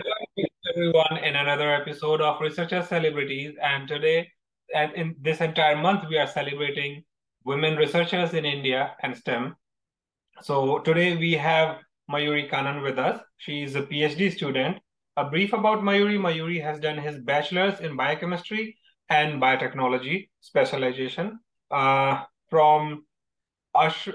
Hello everyone in another episode of Researcher Celebrities, and today and in this entire month we are celebrating women researchers in India and STEM. So today we have Mayuri Kannan with us. She is a PhD student. A brief about Mayuri. Mayuri has done his bachelor's in biochemistry and biotechnology specialization from Ash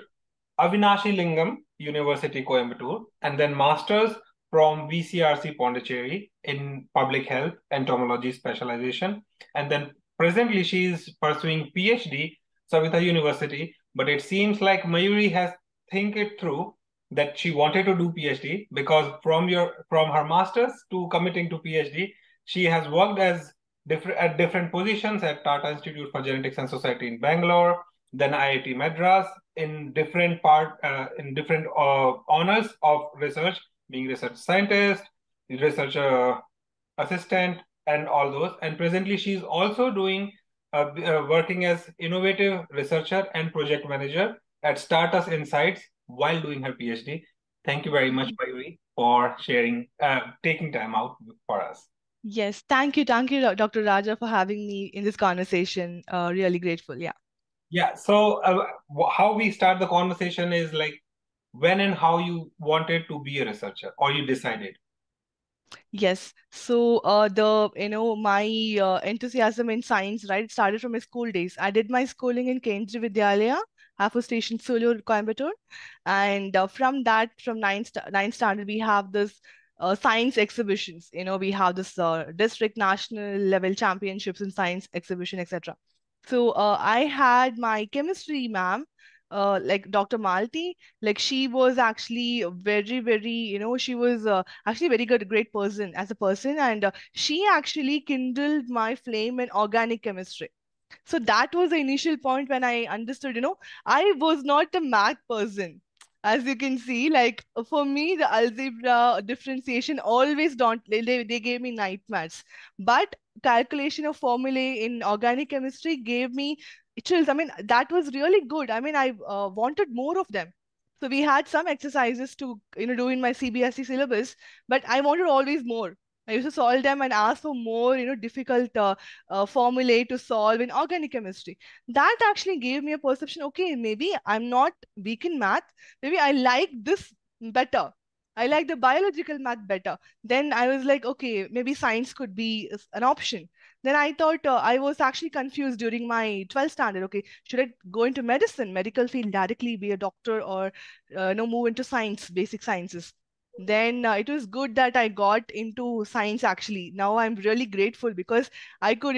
Avinashi Lingam University, Coimbatore, and then master's from VCRC Pondicherry in public health entomology specialization. And then presently she is pursuing PhD, Saveetha University. But it seems like Mayuri has think it through that she wanted to do PhD because from her master's to committing to PhD, she has worked as different positions at Tata Institute for Genetics and Society in Bangalore, then IIT Madras, in different honors of research, being research scientist, research assistant, and all those. And presently, she's also doing working as innovative researcher and project manager at Startups Insights while doing her PhD. Thank you very much, Mhm. Mayuri, for sharing, taking time out for us. Yes, thank you, Dr. Raja, for having me in this conversation. Really grateful. Yeah. Yeah. So, how we start the conversation is like when and how you wanted to be a researcher, or you decided. Yes. So, my enthusiasm in science, right, started from my school days. I did my schooling in Kendriya Vidyalaya, Half Station, Solo, Coimbatore, and from ninth standard, we have this science exhibitions. We have this district, national level championships in science exhibition, etc. So, I had my chemistry ma'am. Like Dr. Malti, like she was actually very, she was actually a very great person as a person, and she actually kindled my flame in organic chemistry. So that was the initial point when I understood, I was not a math person. As you can see, like for me, the algebra differentiation always don't, they gave me nightmares. But calculation of formulae in organic chemistry gave me chills. I mean, that was really good. I mean, I wanted more of them. So we had some exercises to, do in my CBSE syllabus, but I wanted always more. I used to solve them and ask for more, difficult formulae to solve in organic chemistry. That actually gave me a perception, okay, maybe I'm not weak in math. Maybe I like this better. I like the biological math better. Then I was like, okay, maybe science could be an option. Then I thought I was actually confused during my 12th standard. Okay, should I go into medicine, medical field directly, be a doctor, or no, move into science, basic sciences? Then it was good that I got into science actually. Now I'm really grateful because I could,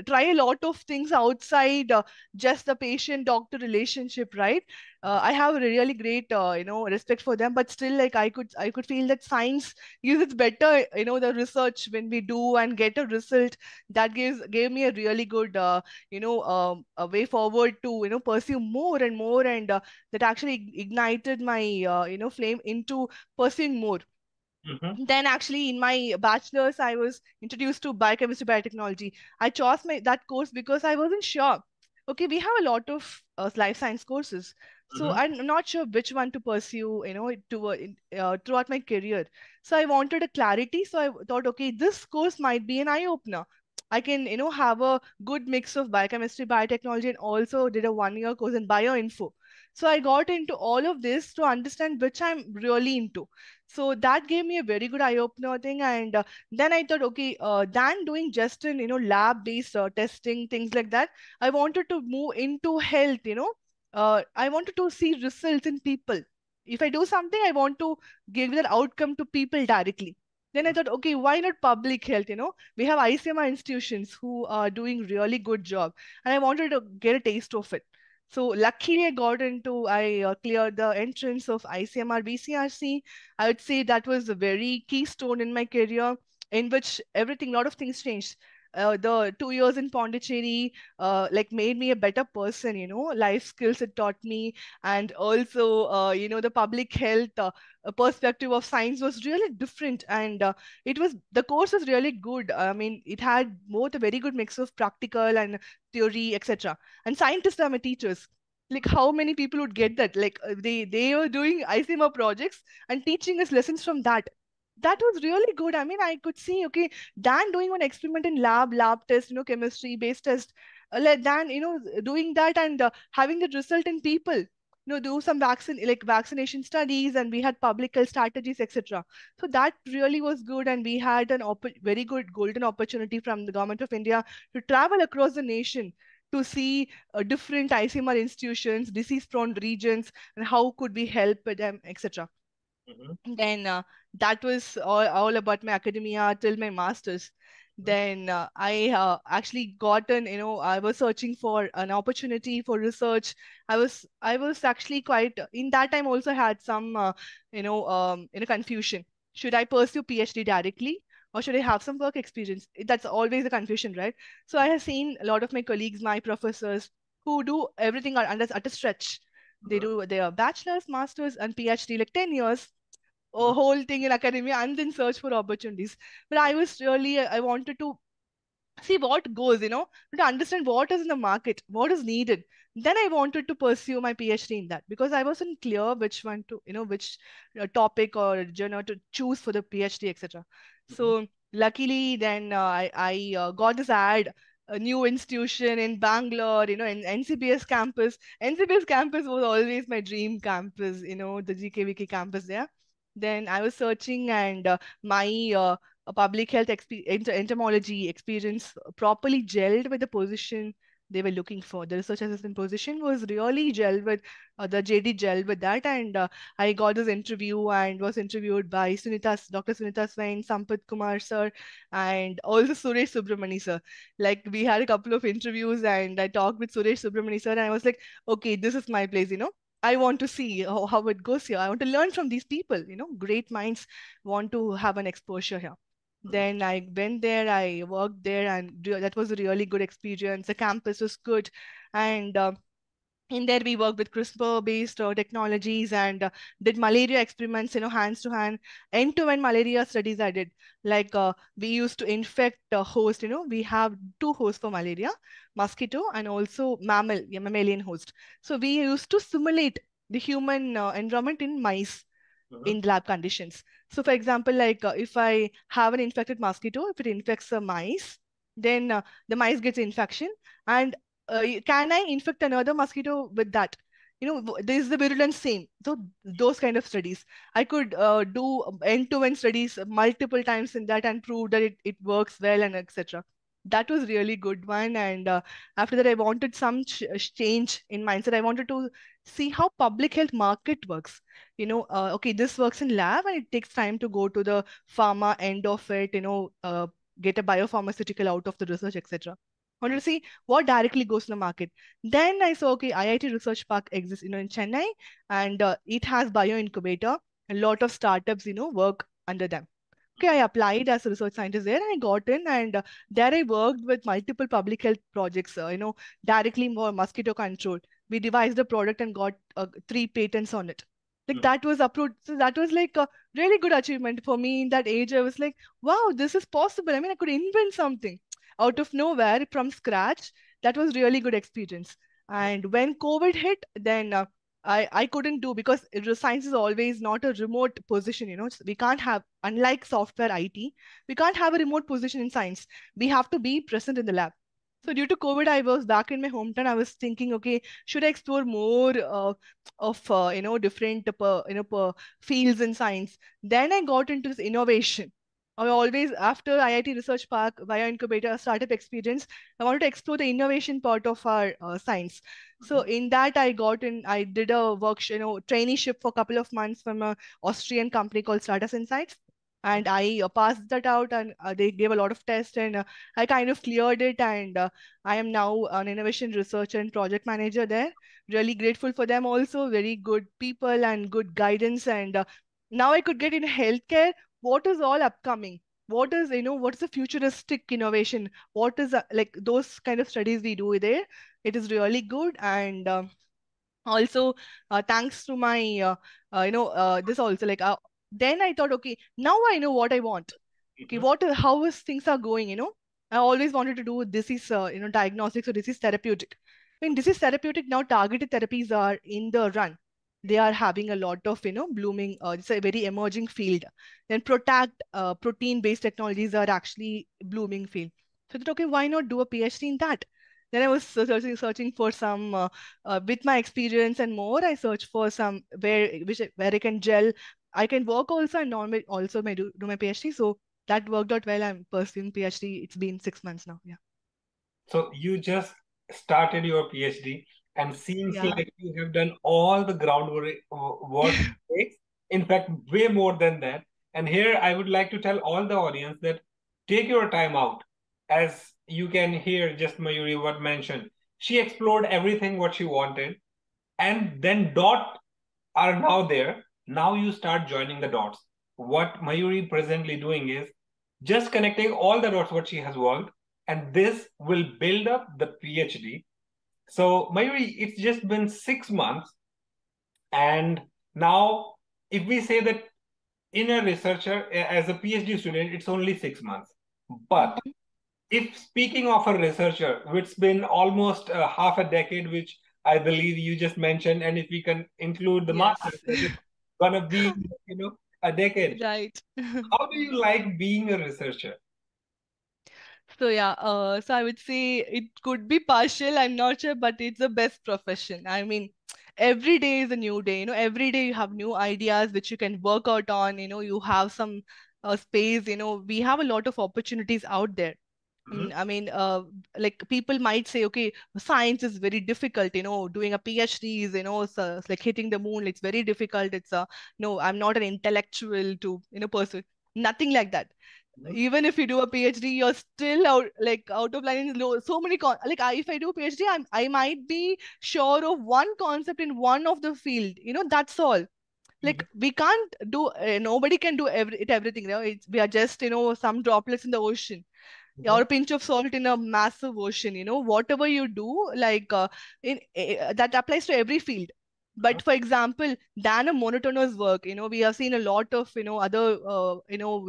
try a lot of things outside just the patient doctor relationship, right? I have a really great, respect for them, but still, like I could feel that science uses better, the research when we do and get a result that gave me a really good, a way forward to, pursue more and more, and that actually ignited my, flame into pursuing more. Mm-hmm. Then actually in my bachelor's, I was introduced to biochemistry biotechnology. I chose that course because I wasn't sure. Okay, we have a lot of life science courses, so Mm-hmm. I'm not sure which one to pursue, throughout my career. So I wanted a clarity, so I thought, okay, this course might be an eye opener. I can, have a good mix of biochemistry biotechnology, and also did a 1 year course in bioinfo. So I got into all of this to understand which I'm really into. So that gave me a very good eye opener thing. And then I thought, okay, than doing just in, lab based testing, things like that, I wanted to move into health. I wanted to see results in people. If I do something, I want to give that outcome to people directly. Then I thought, okay, why not public health? We have ICMR institutions who are doing really good job, and I wanted to get a taste of it. So luckily, I cleared the entrance of ICMR BCRC. I would say that was a very keystone in my career, in which a lot of things changed. The 2 years in Pondicherry, like made me a better person. Life skills it taught me, and also, the public health perspective of science was really different, and the course was really good. I mean, it had both a very good mix of practical and theory, etc. And scientists are my teachers. Like how many people would get that? Like they were doing ICMR projects and teaching us lessons from that. that was really good. I mean, I could see, okay, Dan doing one experiment in lab test, chemistry based test, like Dan, doing that and having the result in people, do some vaccination studies, and we had public health strategies, etc. So that really was good, and we had an very good golden opportunity from the government of India to travel across the nation to see different ICMR institutions, disease-prone regions, and how could we help them, etc. Mm-hmm. Then that was all about my academia till my master's. Then I actually gotten, I was searching for an opportunity for research. I was actually quite in that time also had some confusion. Should I pursue PhD directly, or should I have some work experience? That's always a confusion, right? So I have seen a lot of my colleagues, my professors, who do everything at a stretch. They Mm-hmm. do their bachelor's, master's, and PhD like 10 years, Mm-hmm. a whole thing in academia, and then search for opportunities. But I wanted to see what goes, to understand what is in the market, what is needed. Then I wanted to pursue my PhD in that, because I wasn't clear which one to, which topic or journal to choose for the PhD, etc. Mm-hmm. So luckily, then I got this ad, a new institution in Bangalore, in NCBS campus. NCBS campus was always my dream campus, the GKVK campus there. Then I was searching, and my public health entomology experience properly gelled with the position they were looking for. The research assistant position was really gelled with the JD gelled with that, and I got this interview and was interviewed by Dr. Sunita Swain, Sampath Kumar sir, and also Suresh Subramani sir. Like, we had a couple of interviews, and I talked with Suresh Subramani sir, and I was like, okay, this is my place. I want to see how it goes here. I want to learn from these people. Great minds want to have an exposure here. Then I went there, I worked there, and that was a really good experience. The campus was good, and in there we worked with CRISPR-based technologies, and did malaria experiments, hands to hand, end-to-end malaria studies. I did, like, we used to infect a host. We have two hosts for malaria, mosquito and also mammalian host. So we used to simulate the human environment in mice Mm-hmm. in lab conditions. So, for example, like, if I have an infected mosquito, if it infects a mice, then the mice gets infection, and can I infect another mosquito with that? This is the virulence same. So those kind of studies, I could do end-to-end studies multiple times in that, and prove that it works well, and etc. That was really good one. And after that, I wanted some change in mindset. I wanted to see how public health market works. Okay, this works in lab, and it takes time to go to the pharma end of it, get a biopharmaceutical out of the research, etc. Wanted to see what directly goes to the market. Then I saw, okay, IIT Research Park exists, in Chennai, and it has bio incubator. A lot of startups, work under them. Okay, I applied as a research scientist there, and I got in, and there I worked with multiple public health projects, directly for mosquito control. We devised the product and got 3 patents on it. Like, that was approved. So that was like a really good achievement for me in that age. I was like, wow, this is possible. I mean, I could invent something out of nowhere from scratch. That was really good experience. And when COVID hit, then I couldn't do, because science is always not a remote position. We can't have, unlike software IT, we can't have a remote position in science. We have to be present in the lab. So due to COVID, I was back in my hometown. I was thinking, okay, should I explore more of different fields in science? Then I got into this innovation. I always, after IIT Research Park, Bio Incubator, startup experience, I wanted to explore the innovation part of our science. So in that, I did a workshop, traineeship for a couple of months from a Austrian company called Startup Insights. And I passed that out, and they gave a lot of tests, and I kind of cleared it. And I am now an innovation researcher and project manager there. Really grateful for them also. Very good people and good guidance. And now I could get in healthcare. What is all upcoming? What is the futuristic innovation? What is like those kind of studies we do there? It is really good. And also, thanks to my this also, like, then I thought, okay, now I know what I want. Okay, Mm-hmm. how is things are going. I always wanted to do disease diagnostics or disease therapeutic. I mean, disease therapeutic, now targeted therapies are in the run. they are having a lot of, blooming, it's a very emerging field. Then protein-based technologies are actually blooming field. So I thought, okay, why not do a PhD in that? Then I was searching for some, with my experience and more, I searched for some where I can gel. I can work also and also may do my PhD. So that worked out well. I'm pursuing PhD. It's been 6 months now. Yeah. So you just started your PhD and seems Yeah. like you have done all the groundwork work it takes. In fact, way more than that. And here I would like to tell all the audience that take your time out. As you can hear, just Mayuri what mentioned, she explored everything what she wanted, and then dot are now there. Now you start joining the dots. What Mayuri presently doing is just connecting all the dots what she has worked, and this will build up the PhD. So Mayuri, it's just been 6 months, and now if we say that in a researcher as a PhD student, it's only 6 months. But Mhm. if speaking of a researcher, it's been almost half a decade, which I believe you just mentioned, and if we can include the Yes. masters, that is gonna be, a decade. Right. How do you like being a researcher? So yeah, so I would say it could be partial, I'm not sure, but it's the best profession. I mean, every day is a new day, every day you have new ideas which you can work out on, you have some space, we have a lot of opportunities out there. Mhm, I mean, like people might say, okay, science is very difficult, doing a PhD is, so it's like hitting the moon. It's very difficult. No, I'm not an intellectual to, pursue. Nothing like that. mhm, Even if you do a PhD, you're still out of line in low. So many if I do a PhD, I might be sure of one concept in one of the field. That's all. Like mhm, we can't do. Nobody can do everything. We are just some droplets in the ocean, or mhm, a pinch of salt in a massive ocean. Whatever you do, like that applies to every field. mhm, But for example, than a monotonous work, we have seen a lot of other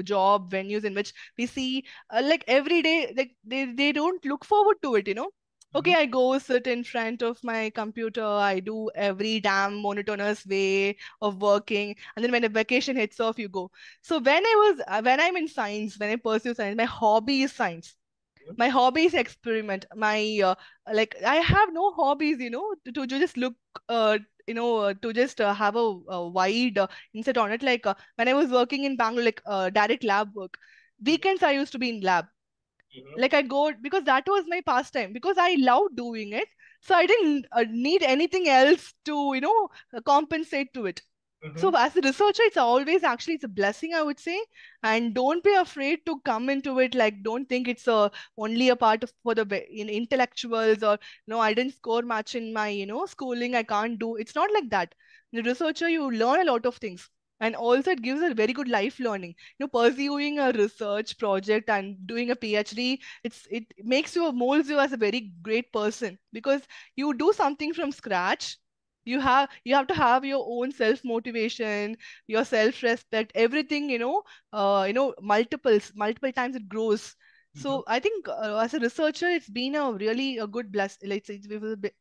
job venues in which we see like every day, like they don't look forward to it. Okay, mhm, I go sit in front of my computer, I do every damn monotonous way of working, and then when a vacation hits off, you go. So when I'm in science, when I pursue science, my hobby is science. mhm, My hobby is experiment. My like I have no hobbies, to just look, to just have a wide insight on it. Like when I was working in Bangalore, like direct lab work, weekends I used to be in lab. mhm, Like I'd go because that was my pastime, because I love doing it. So I didn't need anything else to compensate to it. So mhm, as a researcher, it's always actually it's a blessing, I would say. And don't be afraid to come into it. Like don't think it's only a part of for the intellectuals, or no, I didn't score much in my schooling, I can't do. It's not like that. The researcher, you learn a lot of things, and also it gives a very good life learning. Pursuing a research project and doing a PhD, it makes you, molds you as a very great person, because you do something from scratch. You have to have your own self motivation, your self respect, everything, multiple times it grows. mhm, So I think as a researcher, it's been a really a good bless, like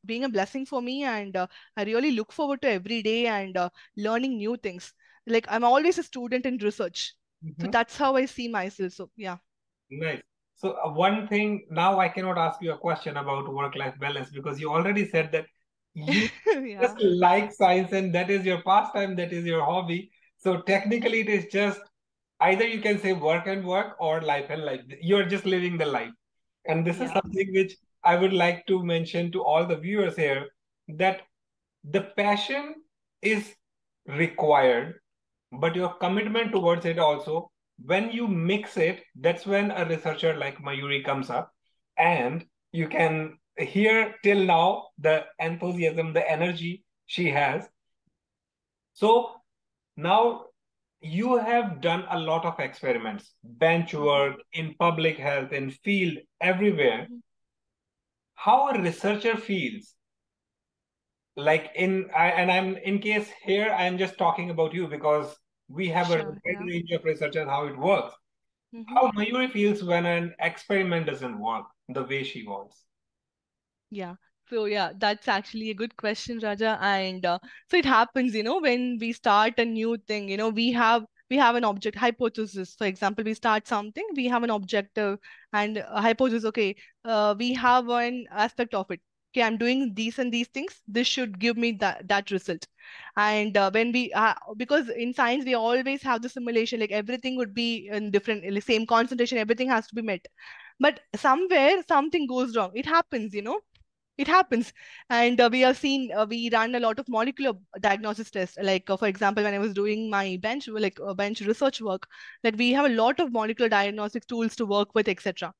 being a blessing for me. And I really look forward to every day and learning new things. Like I'm always a student in research, so mhm. that's how I see myself. So yeah. Nice. So one thing now I cannot ask you a question about work-life balance because you already said that you just Yeah. like science and that is your pastime, that is your hobby. So technically it is just either you can say work and work or life and life. You're just living the life. And this is Yeah. something which I would like to mention to all the viewers here that the passion is required, but your commitment towards it also, when you mix it, that's when a researcher like Mayuri comes up. And you can hear till now the enthusiasm, the energy she has. So now you have done a lot of experiments, bench Mhm. work in public health, in field, everywhere. Mhm. How a researcher feels like and I'm in case here I'm just talking about you because we have a Sure. wide Yeah. range of researchers how it works. Mhm. How Mayuri feels when an experiment doesn't work the way she wants. Yeah. So yeah, that's actually a good question, Raja. And so it happens, when we start a new thing, we have an object hypothesis. For example, we start something, we have an objective and a hypothesis. Okay, we have one aspect of it. Okay, I'm doing these and these things. This should give me that result. And when we because in science we always have the simulation, like everything would be in different, like, same concentration, everything has to be met. But somewhere something goes wrong. It happens, it happens. And we have seen, we ran a lot of molecular diagnosis tests, like for example, when I was doing my bench research work, that we have a lot of molecular diagnostic tools to work with, etc.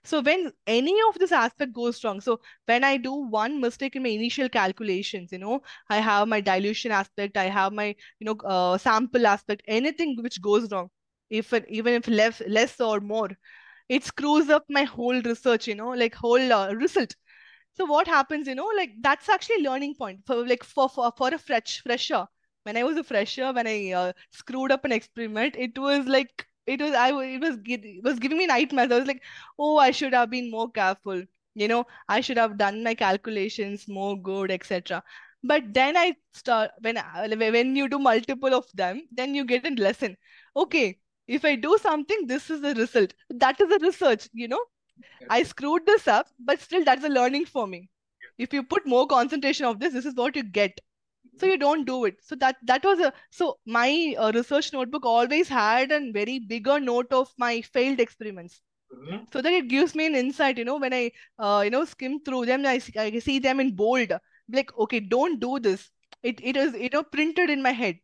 So when any of this aspect goes wrong, so when I do one mistake in my initial calculations, I have my dilution aspect, I have my sample aspect, anything which goes wrong, even if less or more, it screws up my whole research, like whole result. So what happens, like that's actually a learning point for, like, for a fresher. When I was a fresher, when I screwed up an experiment, it was like it was giving me nightmares. I was like, oh, I should have been more careful. I should have done my calculations more good, etc. But then I start when you do multiple of them, then you get a lesson. Okay, if I do something, this is the result. That is the research. I screwed this up, but still that's a learning for me. If you put more concentration of this is what you get. So you don't do it. So that was a so my research notebook always had a very bigger note of my failed experiments, Mhm. so that it gives me an insight. When I skim through them, I see them in bold. Like, okay, don't do this. It is printed in my head,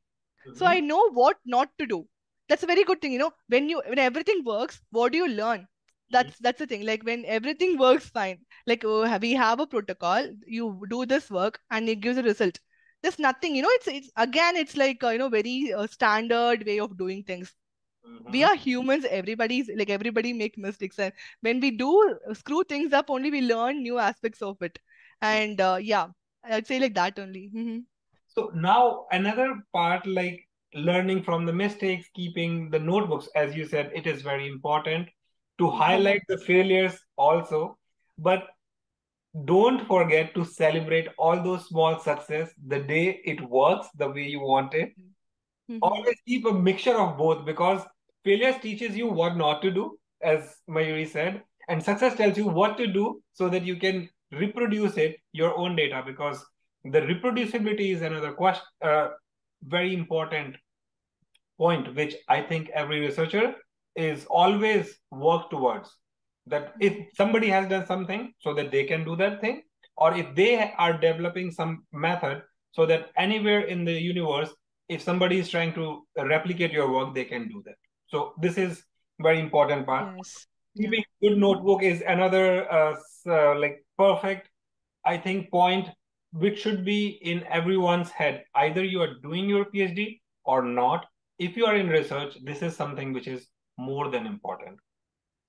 so Mhm. I know what not to do. That's a very good thing. When everything works, what do you learn? Mhm. That's the thing. Like when everything works fine, like, oh, we have a protocol, you do this work and it gives a result. There's nothing, it's again, it's like very standard way of doing things. We Mhm. are humans, everybody make mistakes, and when we do screw things up, only we learn new aspects of it. And yeah, I'd say like that only. So now another part, like learning from the mistakes, keeping the notebooks, as you said, it is very important to Hmm. highlight the failures also, but don't forget to celebrate all those small success the day it works the way you want it. Hmm. Always keep a mixture of both, because failures teaches you what not to do, as Mayuri said, and success tells you what to do so that you can reproduce it, your own data, because the reproducibility is another question, very important point, which I think every researcher is always work towards. That if somebody has done something, so that they can do that thing, or if they are developing some method, so that anywhere in the universe, if somebody is trying to replicate your work, they can do that. So this is very important part. Yes. Yeah. Keeping good notebook is another like perfect, I think, point which should be in everyone's head. Either you are doing your PhD or not. If you are in research, this is something which is more than important.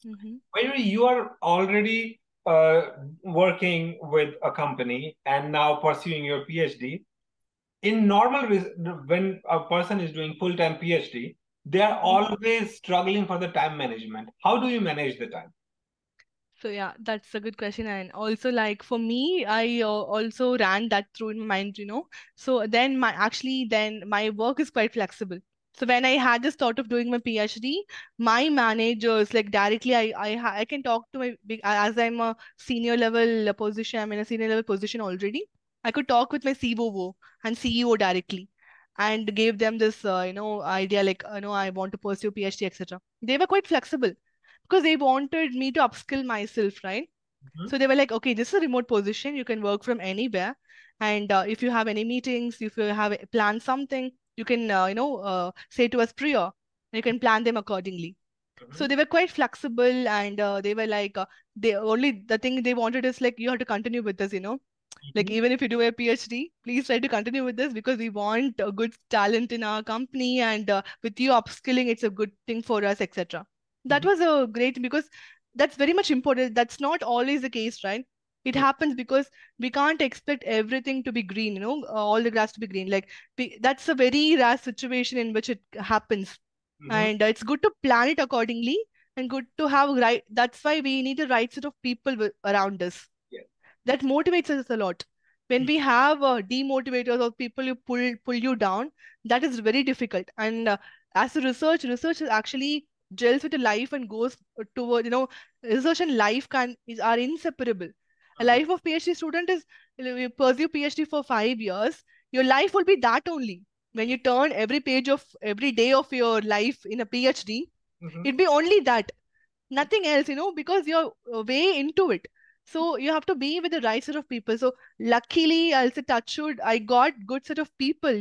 Mm-hmm. Maybe you are already working with a company and now pursuing your PhD. In when a person is doing full-time PhD, they are Mm-hmm. always struggling for the time management. How do you manage the time? So yeah, that's a good question. And also, like for me, I also ran that through in my mind. So then then my work is quite flexible. So when I had this thought of doing my PhD, my managers, like directly, I can talk to as I'm a senior level position. I'm in a senior level position already. I could talk with my COO and CEO directly, and gave them this idea, like, I want to pursue PhD, etc. They were quite flexible because they wanted me to upskill myself, right? Mhm. So they were like, okay, this is a remote position. You can work from anywhere. And if you have any meetings, if you have plan something, you can, say to us prior. You can plan them accordingly. So Mhm. they were quite flexible, and they were like, the thing they wanted is like, you have to continue with this. Like, Mhm. even if you do a PhD, please try to continue with this because we want a good talent in our company, and with you upskilling, it's a good thing for us, etc. That Mhm. was a great, because that's very much important. That's not always the case, right? It happens because we can't expect everything to be green, all the grass to be green. Like, that's a very rare situation in which it happens, Mhm. and it's good to plan it accordingly, and good to have right. That's why we need the right set of people around us. Yes. that motivates us a lot. When we have demotivators or people who pull you down, that is very difficult. And as a research is actually gels with the life and goes toward, research and life are inseparable. A Mhm. life of PhD student is, you pursue PhD for 5 years, your life will be that only. When you turn every page of every day of your life in a PhD, Mhm. it'd be only that, nothing else, because you're way into it. So you have to be with the right set of people. So luckily, I'll say touchwood, I got good set of people,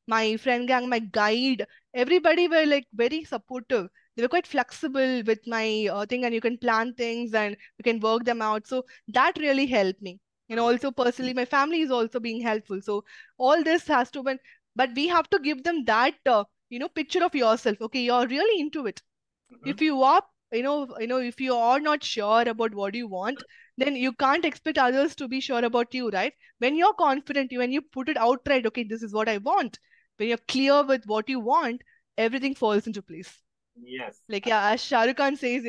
my friend gang, my guide, everybody were like very supportive. They were quite flexible with my thing, and you can plan things and you can work them out. So that really helped me. And also personally, my family is also being helpful. So all this has to be, but we have to give them that, picture of yourself. Okay, you're really into it. Mhm. If you are, if you are not sure about what you want, then you can't expect others to be sure about you, right? When you're confident, when you put it outright, okay, this is what I want, when you're clear with what you want, everything falls into place. Yes. Like, yeah, as Shah Rukh Khan says,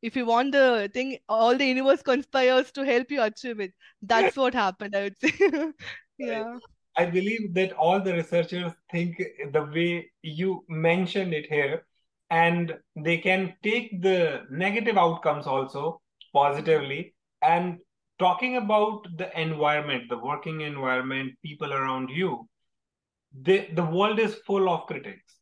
if you want the thing, all the universe conspires to help you achieve it. That's what happened, I would say. Right. Yeah. I believe that all the researchers think the way you mentioned it here, and they can take the negative outcomes also Mhm. positively. And talking about the environment, the working environment, people around you, the world is full of critics.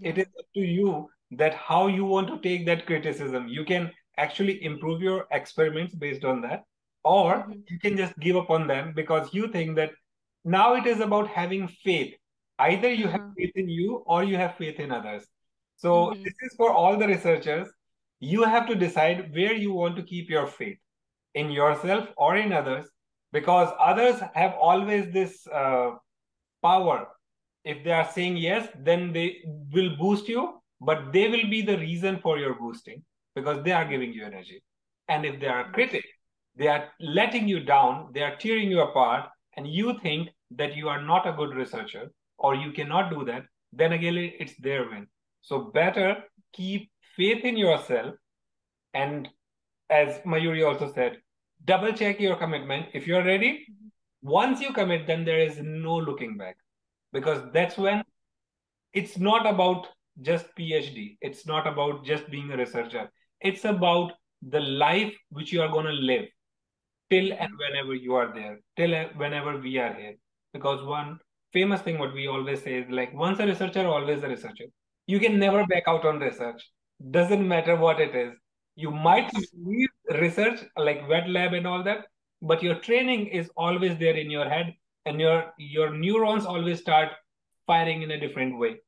It Yeah. is up to you that how you want to take that criticism. You can actually improve your experiments based on that, or Mm-hmm. you can just give up on them because you think that now it is about having faith. Either you have Uh-huh. faith in you or you have faith in others. So Mm-hmm. this is for all the researchers. You have to decide where you want to keep your faith, in yourself or in others, because others have always this power. If they are saying yes, then they will boost you, but they will be the reason for your boosting because they are giving you energy. And if they are a Yes. critic, they are letting you down, they are tearing you apart, and you think that you are not a good researcher or you cannot do that, then again, it's their win. So better keep faith in yourself. And as Mayuri also said, double check your commitment. If you're ready, Mhm. once you commit, then there is no looking back because that's Yeah. when it's not about just PhD. It's not about just being a researcher. It's about the life which you are going to live till and Mm-hmm. whenever you are there, till and whenever we are here. Because one famous thing, what we always say is like, once a researcher, always a researcher. You can never back out on research. Doesn't matter what it is. You might Yes. leave research like wet lab and all that, but your training is always there in your head, and your neurons always start firing in a different way.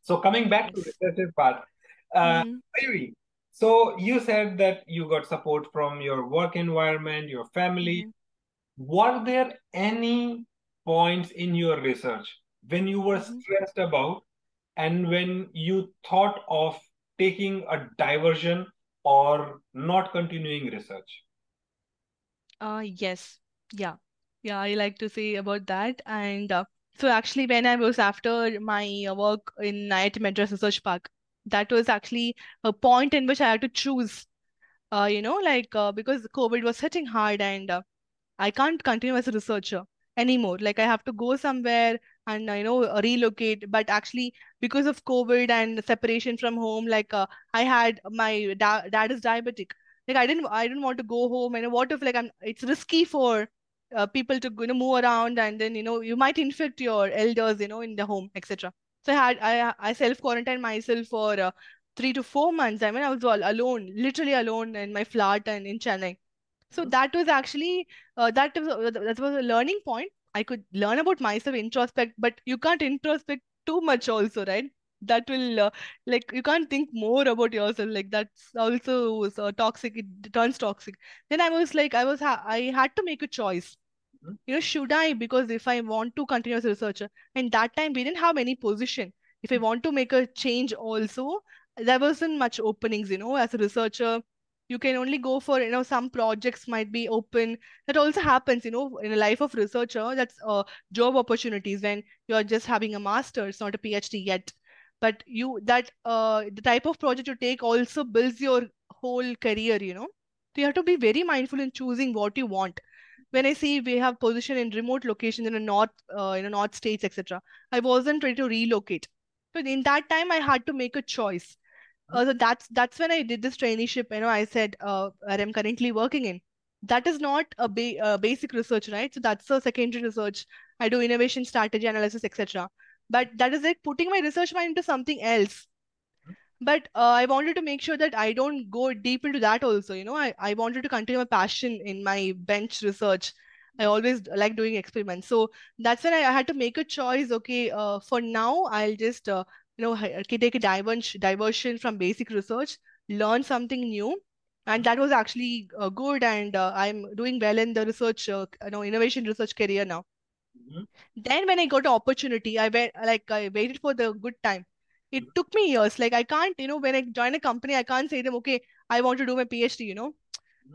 So coming back to Yes. research part, uh, Mm-hmm. Mayuri, so you said that you got support from your work environment, your family. Mm-hmm. Were there any points in your research when you were Mm-hmm. stressed about and when you thought of taking a diversion or not continuing research? Yes. Yeah. Yeah, I like to say about that. And so actually, when I was after my work in IIT Madras Research Park, that was actually a point in which I had to choose, because COVID was hitting hard, and I can't continue as a researcher anymore. Like I have to go somewhere and relocate. But actually, because of COVID and separation from home, like I had my dad is diabetic. Like I didn't want to go home. And what if like it's risky for people to move around, and then you might infect your elders in the home, etc. So I self quarantined myself for 3 to 4 months. I mean I was all alone, literally alone in my flat and in Chennai. So that was actually that was a learning point. I could learn about myself, introspect, but you can't introspect too much also, right? That will like you can't think more about yourself. Like that's also so toxic. It turns toxic. Then I was like, I had to make a choice. Should I? Because if I want to continue as a researcher, and that time we didn't have any position. If I want to make a change also, there wasn't much openings, as a researcher. You can only go for, some projects might be open. That also happens, in a life of researcher. That's job opportunities when you're just having a master's, not a PhD yet. But the type of project you take also builds your whole career. So you have to be very mindful in choosing what you want. When I see we have position in remote locations in the north, north states, etc., I wasn't ready to relocate. But in that time, I had to make a choice. So that's when I did this traineeship. I said where I'm currently working in. That is not a basic research, right? So that's a secondary research. I do innovation strategy analysis, etc. But that is like putting my research mind into something else. But I wanted to make sure that I don't go deep into that also. I wanted to continue my passion in my bench research. I always like doing experiments. So that's when I had to make a choice. Okay, for now, I'll just, take a diversion from basic research, learn something new. And that was actually good. And I'm doing well in the research, innovation research career now. Mhm. Then when I got an opportunity, I waited for the good time. It took me years. Like I can't, when I join a company, I can't say them, okay, I want to do my PhD. Mhm.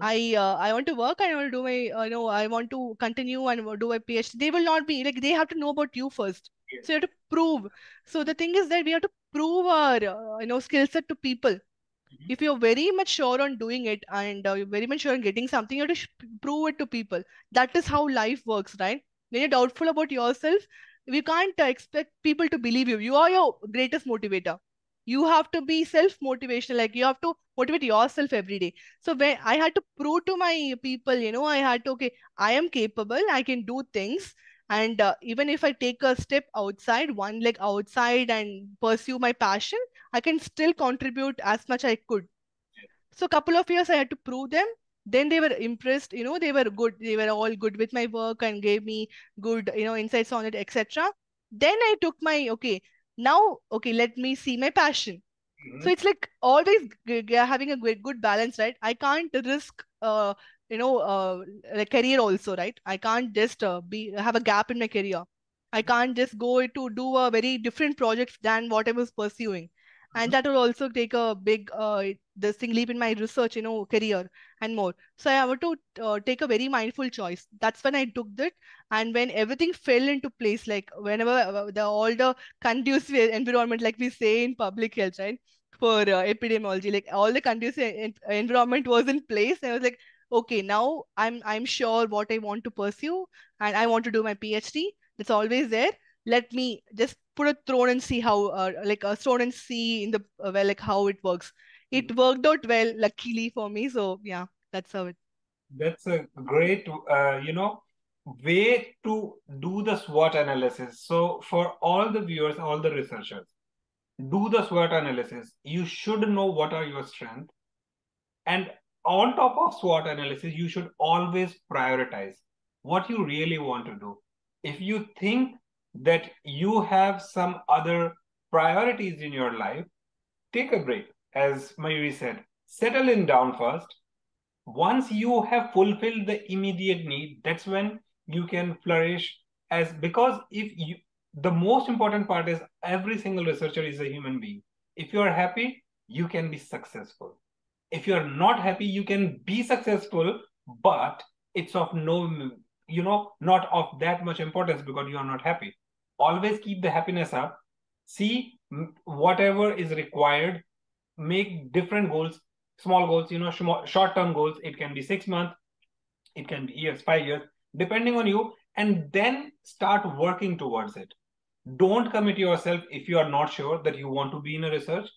I want to work. I want to do my I want to continue and do my PhD. They will not be like they have to know about you first. Yes. So you have to prove. So the thing is that we have to prove our skill set to people. Mhm. If you're very much sure on doing it and you're very much sure on getting something, you have to prove it to people. That is how life works, right? When you're doubtful about yourself, we can't expect people to believe you. You are your greatest motivator. You have to be self motivational, like you have to motivate yourself every day. So when I had to prove to my people, I had to, okay, I am capable, I can do things. And even if I take a step outside, one leg outside, and pursue my passion, I can still contribute as much I could. So couple of years I had to prove them. Then they were impressed, they were good. They were all good with my work and gave me good, insights on it, etc. Then I took my, okay, now, okay, let me see my passion. So Mhm. it's like always having a good balance, right? I can't risk, you know, uh, like career also, right? I can't just have a gap in my career. I can't just go to do a very different project than what I was pursuing, and Mhm. that will also take a big this thing leap in my research, career and more. So I have to take a very mindful choice. That's when I took that, and when everything fell into place, like whenever the all the conducive environment, like we say in public health, right? For epidemiology, like all the conducive environment was in place. I was like, okay, now I'm sure what I want to pursue, and I want to do my PhD. It's always there. Let me just put a throne and see how, like a stone and see in the well, like how it works. Mhm. It worked out well, luckily for me. So yeah, that's how it. That's a great, way to do the SWOT analysis. So for all the viewers, all the researchers, do the SWOT analysis. You should know what are your strengths. And on top of SWOT analysis, you should always prioritize what you really want to do. If you think that you have some other priorities in your life, take a break. As Mayuri said, settle in down first. Once you have fulfilled the immediate need, that's when you can flourish. As because if you, the most important part is every single researcher is a human being. If you are happy, you can be successful. If you are not happy, you can be successful, but it's of no, not of that much importance because you are not happy. Always keep the happiness up. See whatever is required, make different goals, small goals, short term goals. It can be 6 months, it can be years, 5 years, depending on you, and then start working towards it. Don't commit yourself if you are not sure that you want to be in a research,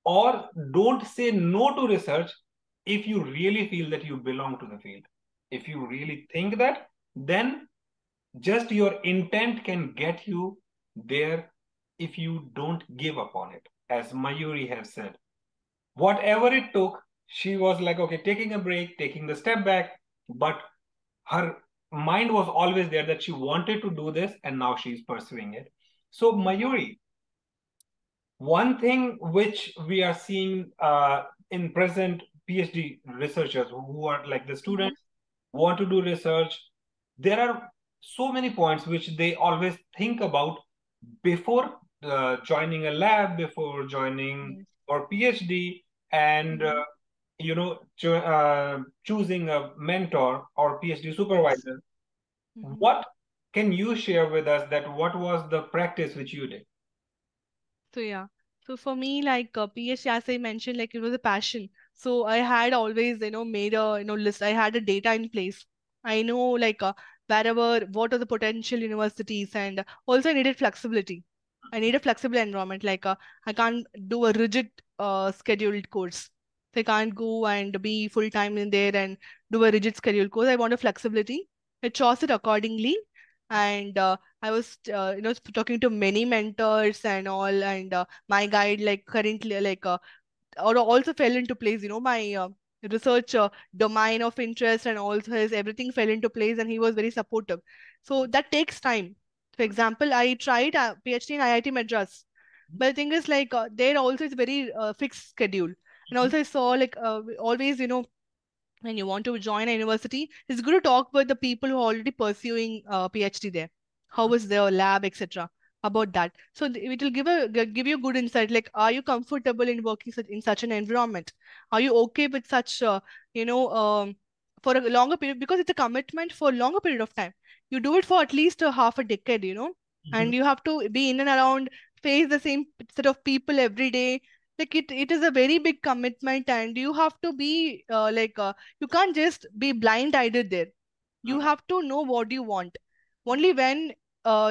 or don't say no to research if you really feel that you belong to the field. If you really think that, then just your intent can get you there if you don't give up on it. As Mayuri has said, whatever it took, she was like, okay, taking a break, taking the step back, but her mind was always there that she wanted to do this, and now she's pursuing it. So, Mhm. Mayuri, one thing which we are seeing in present PhD researchers who are like the Mhm. students want to do research, there are so many points which they always think about before joining a lab, before joining Yes. or PhD, and Mhm. choosing a mentor or PhD Yes. supervisor. Mhm. What can you share with us that what was the practice which you did? So yeah. So for me, like PhD, as I mentioned, like it was a passion. So I had always, made a, list. I had a data in place. I know like wherever what are the potential universities, and also I needed flexibility. I need a flexible environment. Like I can't do a rigid scheduled course. So I can't go and be full time in there and do a rigid scheduled course. I want a flexibility. I chose it accordingly, and I was talking to many mentors and all, and my guide like currently like or also fell into place. My research domain of interest and also his everything fell into place, and he was very supportive. So that takes time. For example, I tried a PhD in IIT Madras, but the thing is like there also it's very fixed schedule, and Mhm. also I saw like always when you want to join a university, it's good to talk with the people who are already pursuing PhD there. How was their lab, etc. About that. So it will give you good insight. Like, are you comfortable in working in such an environment? Are you okay with such, you know, for a longer period? Because it's a commitment for a longer period of time. You do it for at least a half a decade, Mhm. and you have to be in and around, face the same set of people every day. Like it is a very big commitment, and you have to be you can't just be blind-eyed there. You Mhm. have to know what you want. Only when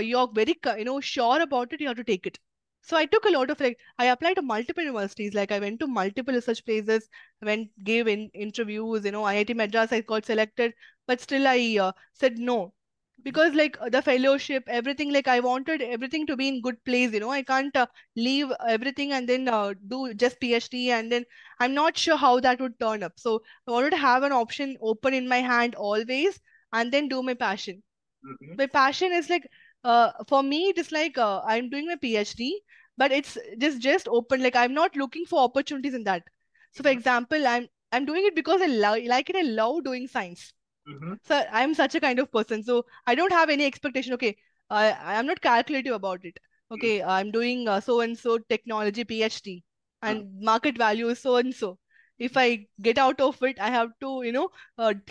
you're very sure about it, you have to take it. So I took a lot of like I applied to multiple universities. Like I went to multiple research places, went gave in interviews. IIT Madras I got selected, but still I said no, because like the fellowship, everything, like I wanted everything to be in good place. I can't leave everything and then do just PhD, and then I'm not sure how that would turn up. So I wanted to have an option open in my hand always, and then do my passion. Mhm. My passion is like for me it is like I'm doing my PhD, but it's just open. Like I'm not looking for opportunities in that. So for Mhm. example, I'm doing it because I like it. I love doing science. Mhm. So I'm such a kind of person. So I don't have any expectation. Okay, I'm not calculative about it. Mhm. Okay, I'm doing so and so technology PhD, Mhm. and market value is so and so. If I get out of it, I have to,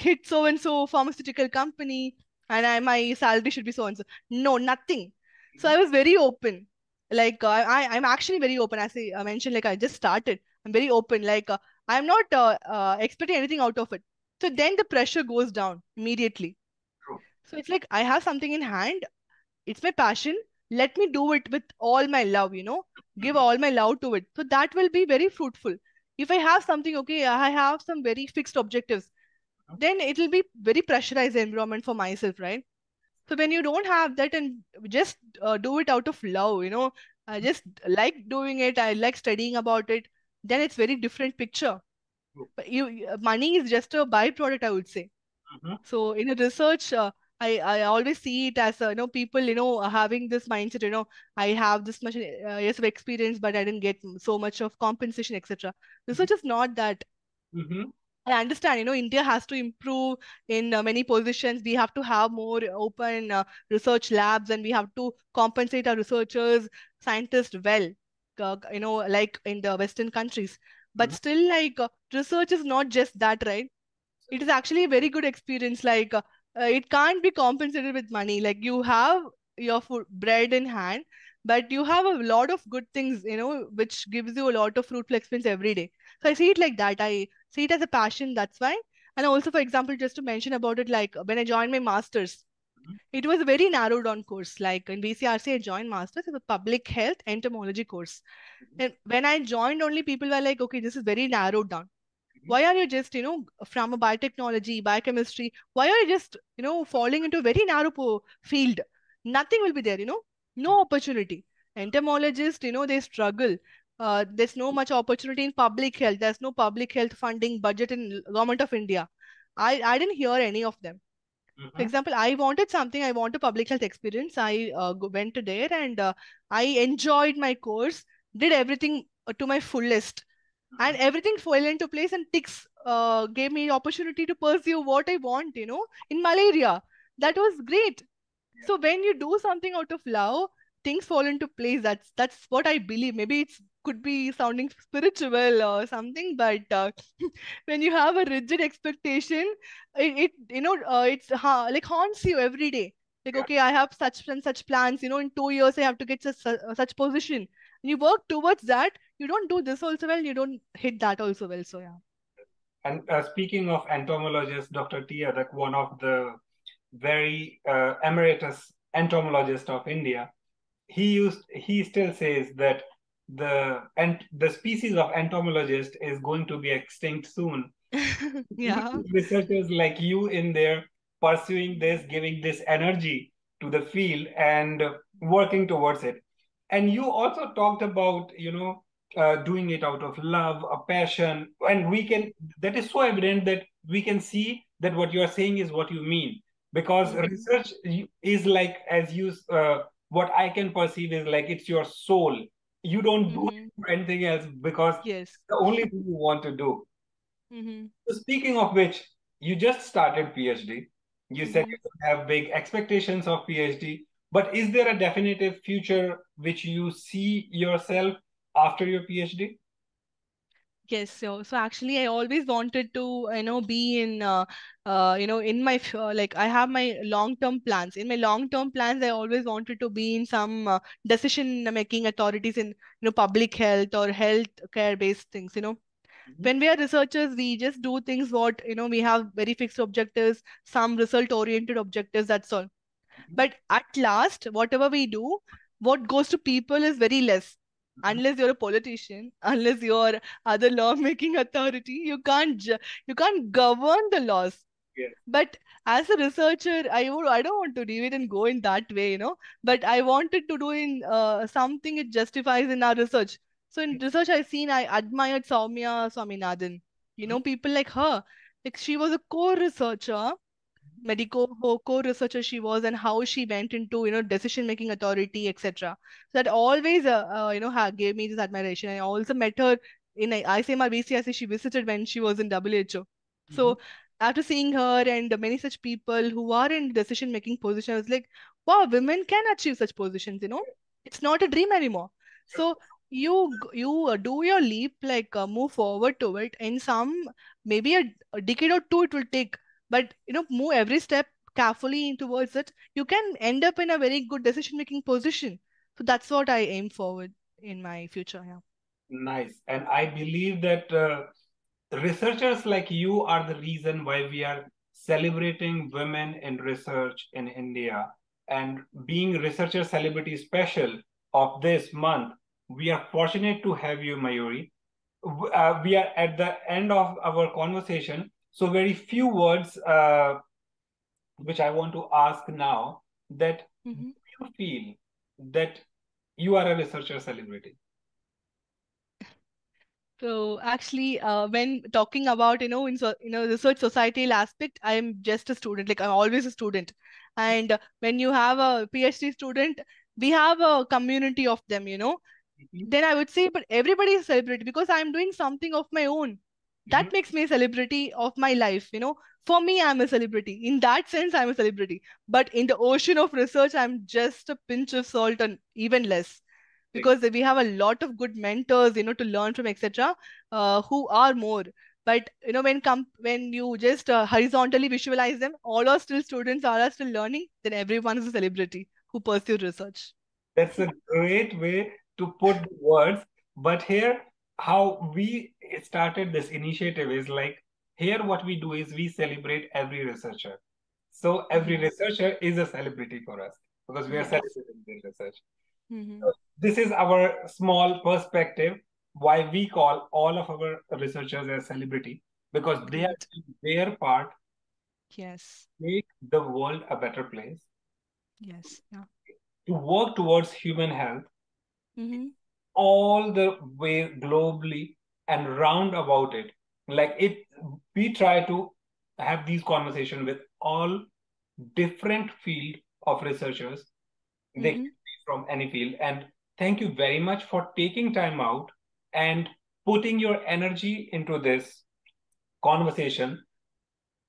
hit so and so pharmaceutical company, and my salary should be so and so. No, nothing. So Mhm. I was very open. Like I'm actually very open. As I mentioned, like I just started. I'm very open. Like I'm not expecting anything out of it. So then the pressure goes down immediately. True. So it's like I have something in hand. It's my passion. Let me do it with all my love, give Mhm. all my love to it. So that will be very fruitful. If I have something, okay, I have some very fixed objectives, then it will be very pressurized environment for myself, right? So when you don't have that and just do it out of love, I just like doing it. I like studying about it. Then it's very different picture. True. But money is just a byproduct, I would say. Mhm. So in a research, I always see it as people having this mindset. I have this much years of experience, but I didn't get so much of compensation, etc. Mhm. Research is not that. Mhm. I understand, India has to improve in many positions. We have to have more open research labs, and we have to compensate our researchers, scientists well, like in the Western countries. But Mhm. still, like research is not just that, right? It is actually a very good experience. Like it can't be compensated with money. Like you have your food bread in hand, but you have a lot of good things, which gives you a lot of fruitful experience every day. So I see it like that. I see it as a passion, that's why. And also, for example, just to mention about it, like when I joined my masters, Mhm. it was a very narrowed down course. Like in BCRC I joined masters, it's a public health entomology course. Mhm. And when I joined, only people were like, okay, this is very narrowed down. Mhm. Why are you just from a biotechnology, biochemistry, why are you just falling into a very narrow field? Nothing will be there, no opportunity. Entomologists, they struggle. There's no much opportunity in public health. There's no public health funding budget in government of India. I didn't hear any of them. For Mhm. example, I wanted something, I want a public health experience. I went to there, and I enjoyed my course, did everything to my fullest, and Mhm. everything fell into place, and ticks gave me opportunity to pursue what I want, in malaria. That was great. Yeah. So when you do something out of love, things fall into place. That's what I believe. Maybe it's could be sounding spiritual or something, but when you have a rigid expectation, it it's like haunts you every day. Like, Yeah. okay, I have such and such plans. In 2 years I have to get such position. And you work towards that. You don't do this also well. You don't hit that also well. So yeah. And speaking of entomologists, Dr. Tia, that one of the very emeritus entomologist of India, he still says that the species of entomologist is going to be extinct soon. Yeah. Researchers like you in there pursuing this, giving this energy to the field and working towards it. And you also talked about, doing it out of love, a passion, and that is so evident that we can see that what you are saying is what you mean. Because Mm-hmm. research is like, what I can perceive is like it's your soul. You don't do Mm-hmm. it for anything else because Yes. the only thing you want to do. Mm-hmm. So speaking of which, you just started PhD. You said Mm-hmm. you don't have big expectations of PhD, but is there a definitive future which you see yourself after your PhD? Yes, so actually, I always wanted to, be in, in my like I have my long-term plans. In my long-term plans, I always wanted to be in some decision-making authorities in, public health or health care-based things. Mhm, When we are researchers, we just do things what, we have very fixed objectives, some result-oriented objectives. That's all. mhm, But at last, whatever we do, what goes to people is very less. mhm. Unless you're a politician, unless you're other lawmaking authority, you can't govern the laws. Yes. But as a researcher, I don't want to leave it and go in that way. But I wanted to do in something it justifies in our research. So in research, I admired Soumya Swaminathan. Mhm, People like her. Like she was a core researcher, medico co-researcher she was, and how she went into decision making authority, etc. So that always gave me this admiration. I also met her in ICMR BCIC. She visited when she was in WHO. mhm. So after seeing her and many such people who are in decision making positions, I was like, wow, women can achieve such positions. It's not a dream anymore. So you do your leap, like move forward to it in some, maybe a decade or two it will take, but move every step carefully towards it, you can end up in a very good decision making position. So that's what I aim forward in my future. Yeah. Nice. And I believe that researchers like you are the reason why we are celebrating women in research in India. And being Researcher Celebrity Special of this month, we are fortunate to have you, Mayuri. We are at the end of our conversation. So, very few words which I want to ask now, that do Hmm. you feel that you are a researcher celebrity? So actually, when talking about research societal aspect, I am just a student. Like I'm always a student, and when you have a PhD student, we have a community of them. Mhm, Then I would say, but everybody is a celebrity because I'm doing something of my own. mhm. That makes me a celebrity of my life. For me, I'm a celebrity. In that sense, I'm a celebrity. But in the ocean of research, I'm just a pinch of salt and even less. Because we have a lot of good mentors, to learn from, etc., who are more. But when you just horizontally visualize them, all are still students, all are still learning, then everyone is a celebrity who pursue research. That's a great way to put the words. But here, how we started this initiative is like, here, what we do is we celebrate every researcher. So every Hmm. researcher is a celebrity for us because we are Yes. celebrating their research. Hmm. So this is our small perspective why we call all of our researchers as celebrity, because they are Great. doing their part Yes. to make the world a better place, Yes. Yeah. to work towards human health Hmm. all the way globally and round about it. Like it, we try to have these conversations with all different field of researchers. They can Hmm. be from any field. And thank you very much for taking time out and putting your energy into this conversation.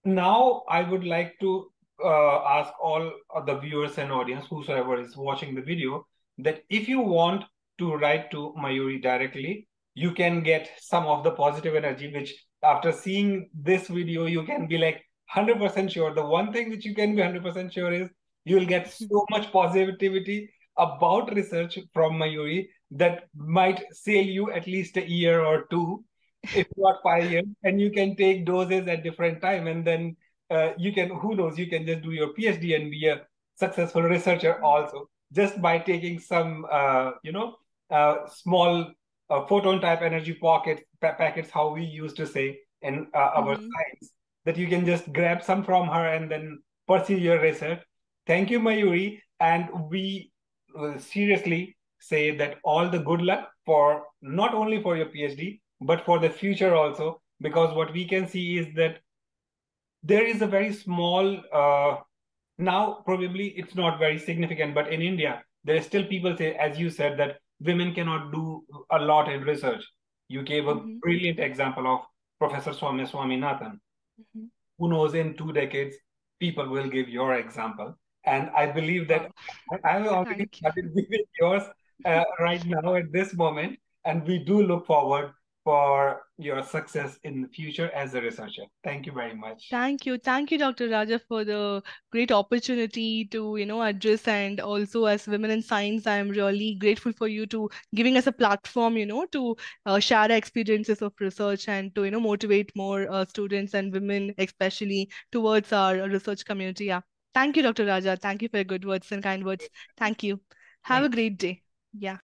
Now, I would like to ask all of the viewers and audience, whosoever is watching the video, that if you want to write to Mayuri directly, you can get some of the positive energy, which after seeing this video, you can be like 100% sure. The one thing which you can be 100% sure is you will get so much positivity about research from Mayuri that might sail you at least a year or two. It's about 5 years, and you can take doses at different time, and then you can, who knows, you can just do your PhD and be a successful researcher also, just by taking some, small photon type energy packets, how we used to say in our Mm-hmm. science, that you can just grab some from her and then pursue your research. Thank you, Mayuri, and we seriously say that all the good luck for not only for your PhD but for the future also, because what we can see is that there is a very small now probably it's not very significant, but in India there are still people say, as you said, that women cannot do a lot in research. You gave a Mm-hmm. brilliant example of Professor Swami Swaminathan. Mm-hmm. Who knows, in 2 decades people will give your example, and I believe that Wow. I have already Thank you. started giving yours right now at this moment, and we do look forward for your success in the future as a researcher. Thank you very much. Thank you. Thank you, Dr. Raja, for the great opportunity to, address. And also, as women in science, I am really grateful for you to giving us a platform, to share our experiences of research and to, motivate more students and women, especially towards our research community. Yeah. Thank you, Dr. Raja. Thank you for your good words and kind words. Thank you. Have Thank a great day. Yeah.